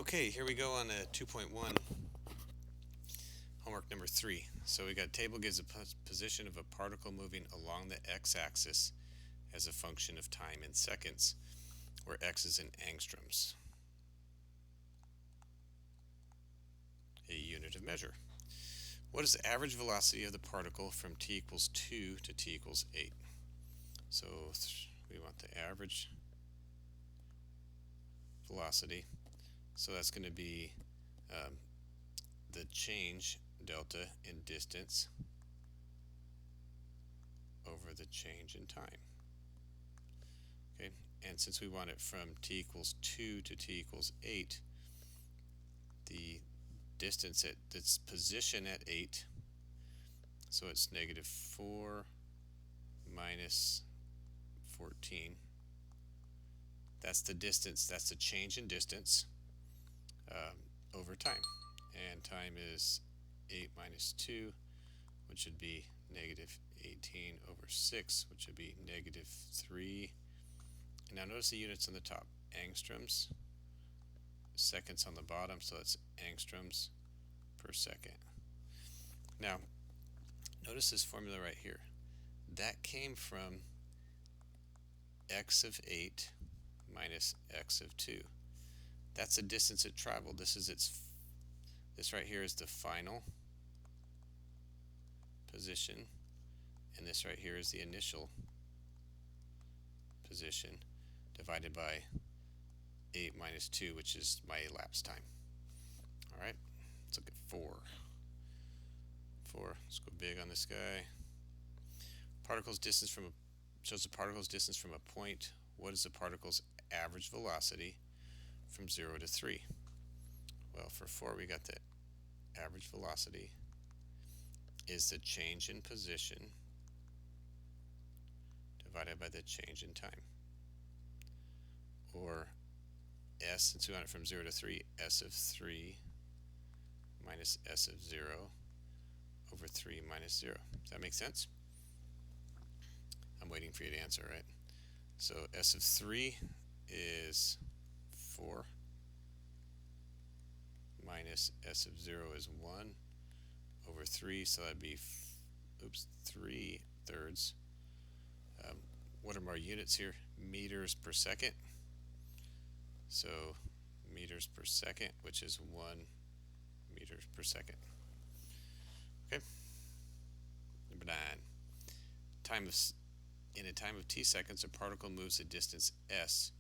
Okay, here we go on 2.1, homework number 3. So we got table gives a position of a particle moving along the x-axis as a function of time in seconds, where x is in angstroms, a unit of measure. What is the average velocity of the particle from t equals 2 to t equals 8? So we want the average velocity. So that's going to be the change delta in distance over the change in time. Okay, and since we want it from t equals 2 to t equals 8, the distance at its position at 8, so it's negative 4 minus 14. That's the distance, that's the change in distance over time. And time is 8 minus 2, which would be negative 18 over 6, which would be negative 3. And now notice the units on the top, angstroms, seconds on the bottom, so that's angstroms per second. Now, notice this formula right here. That came from x of 8 minus x of 2. That's the distance it traveled. This right here is the final position, and this right here is the initial position divided by 8 minus 2, which is my elapsed time. Alright, let's look at 4. Let's go big on this guy. Particle's distance shows the particle's distance from a point. What is the particle's average velocity from 0 to 3? Well, for 4 we got the average velocity is the change in position divided by the change in time. Or s, since we want it from 0 to 3, s of 3 minus s of 0 over 3 minus 0. Does that make sense? I'm waiting for you to answer, right? So s of 3 is 4 minus s of 0 is 1 over 3, so that'd be 3 thirds. What are our units here? Meters per second. So meters per second, which is 1 meters per second. Okay. Number 9. In a time of t seconds, a particle moves a distance s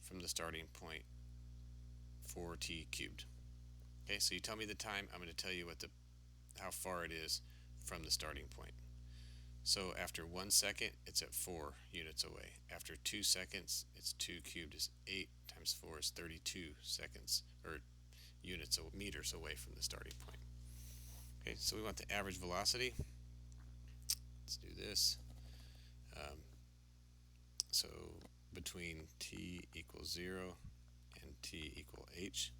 from the starting point 4t cubed. Okay, so you tell me the time, I'm going to tell you how far it is from the starting point. So after 1 second, it's at 4 units away. After 2 seconds, it's 2 cubed is 8 times 4 is 32 seconds, or meters away from the starting point. Okay, so we want the average velocity. Let's do this. So between t equals 0 and t equal h.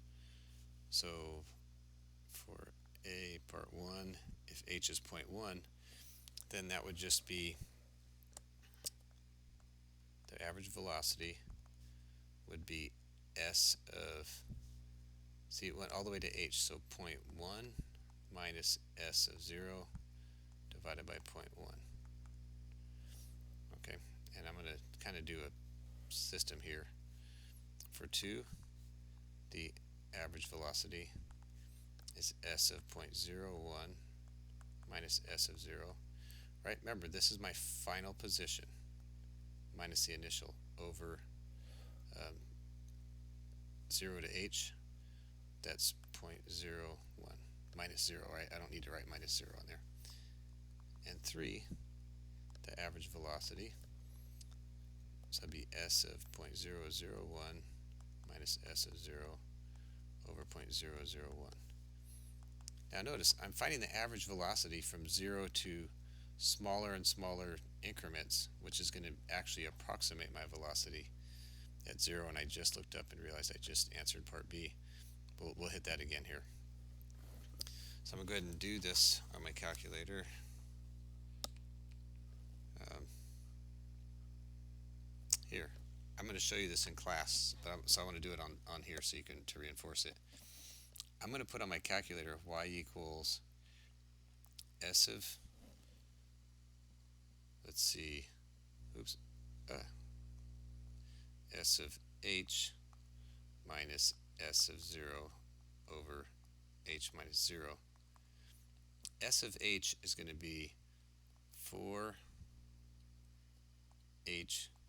So for a part 1, if h is 0.1, then that would just be the average velocity would be s of, see, it went all the way to h, so 0.1 minus s of 0 divided by 0.1. Okay, and I'm going to kind of do a system here. For 2, the average velocity is s of 0.01 minus s of 0. Right, remember, this is my final position minus the initial over 0 to h. That's 0.01 minus 0, right? I don't need to write minus 0 on there. And 3, the average velocity, so that'd be s of 0.001 minus s of 0 over 0.001. Now notice, I'm finding the average velocity from 0 to smaller and smaller increments, which is going to actually approximate my velocity at 0, and I just looked up and realized I just answered part B. We'll hit that again here. So I'm going to go ahead and do this on my calculator. Here. I'm going to show you this in class, but so I want to do it on here so you can to reinforce it. I'm going to put on my calculator y equals s of, let's see, oops, s of h minus s of 0 over h minus 0. S of h is going to be 4h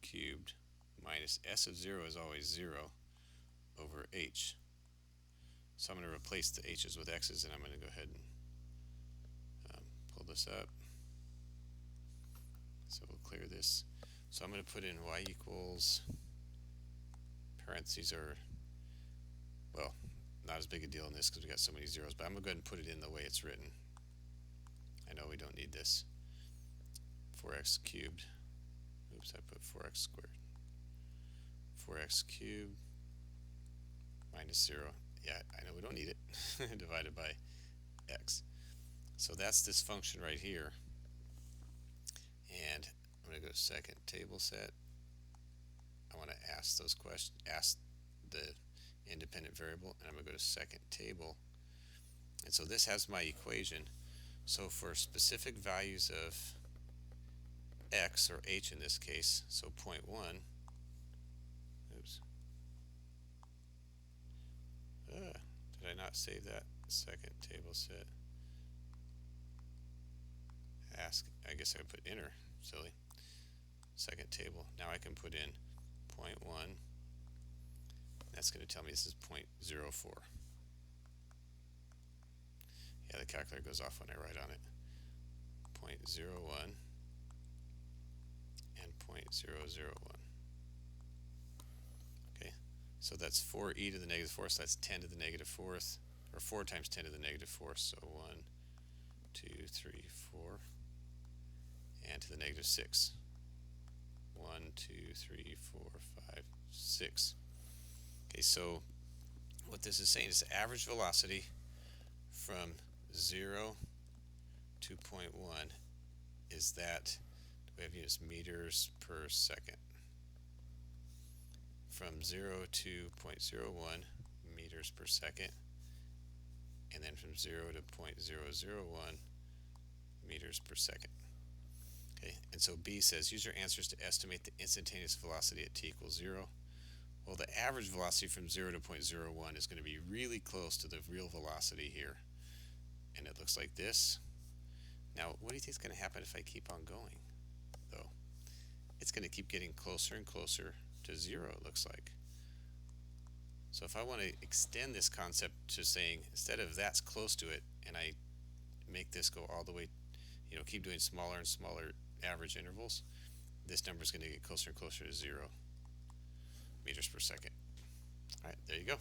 cubed minus s of 0 is always 0 over h. So I'm going to replace the h's with x's, and I'm going to go ahead and pull this up. So we'll clear this. So I'm going to put in y equals, parentheses are, well, not as big a deal in this because we got so many zeros, but I'm going to go ahead and put it in the way it's written. I know we don't need this. 4x cubed. Oops, I put 4x squared. 4x cubed minus 0. Yeah, I know we don't need it. Divided by x. So that's this function right here. And I'm going to go second table set. I want to ask those questions, ask the independent variable, and I'm going to go to second table. And so this has my equation. So for specific values of x, or h in this case, so 0.1, oops, did I not save that? Second table set. Ask, I guess I would put enter, silly. Second table. Now I can put in 0.1. That's going to tell me this is 0.04. Yeah, the calculator goes off when I write on it. 0.01 and 0.001. Okay, so that's 4e to the negative fourth, so that's 10 to the negative fourth, or 4 times 10 to the negative fourth, so 1, 2, 3, 4, and to the negative 6. 1, 2, 3, 4, 5, 6. Okay, so what this is saying is the average velocity from 0 to 0.1 is that, we have units meters per second. From 0 to 0.01 meters per second, and then from 0 to 0.001 meters per second. Okay, and so B says use your answers to estimate the instantaneous velocity at t equals 0. Well, the average velocity from 0 to 0.01 is going to be really close to the real velocity here. And it looks like this. Now, what do you think is going to happen if I keep on going, though? It's going to keep getting closer and closer to 0, it looks like. So if I want to extend this concept to saying, instead of that's close to it, and I make this go all the way, keep doing smaller and smaller average intervals, this number is going to get closer and closer to 0 meters per second. All right, there you go.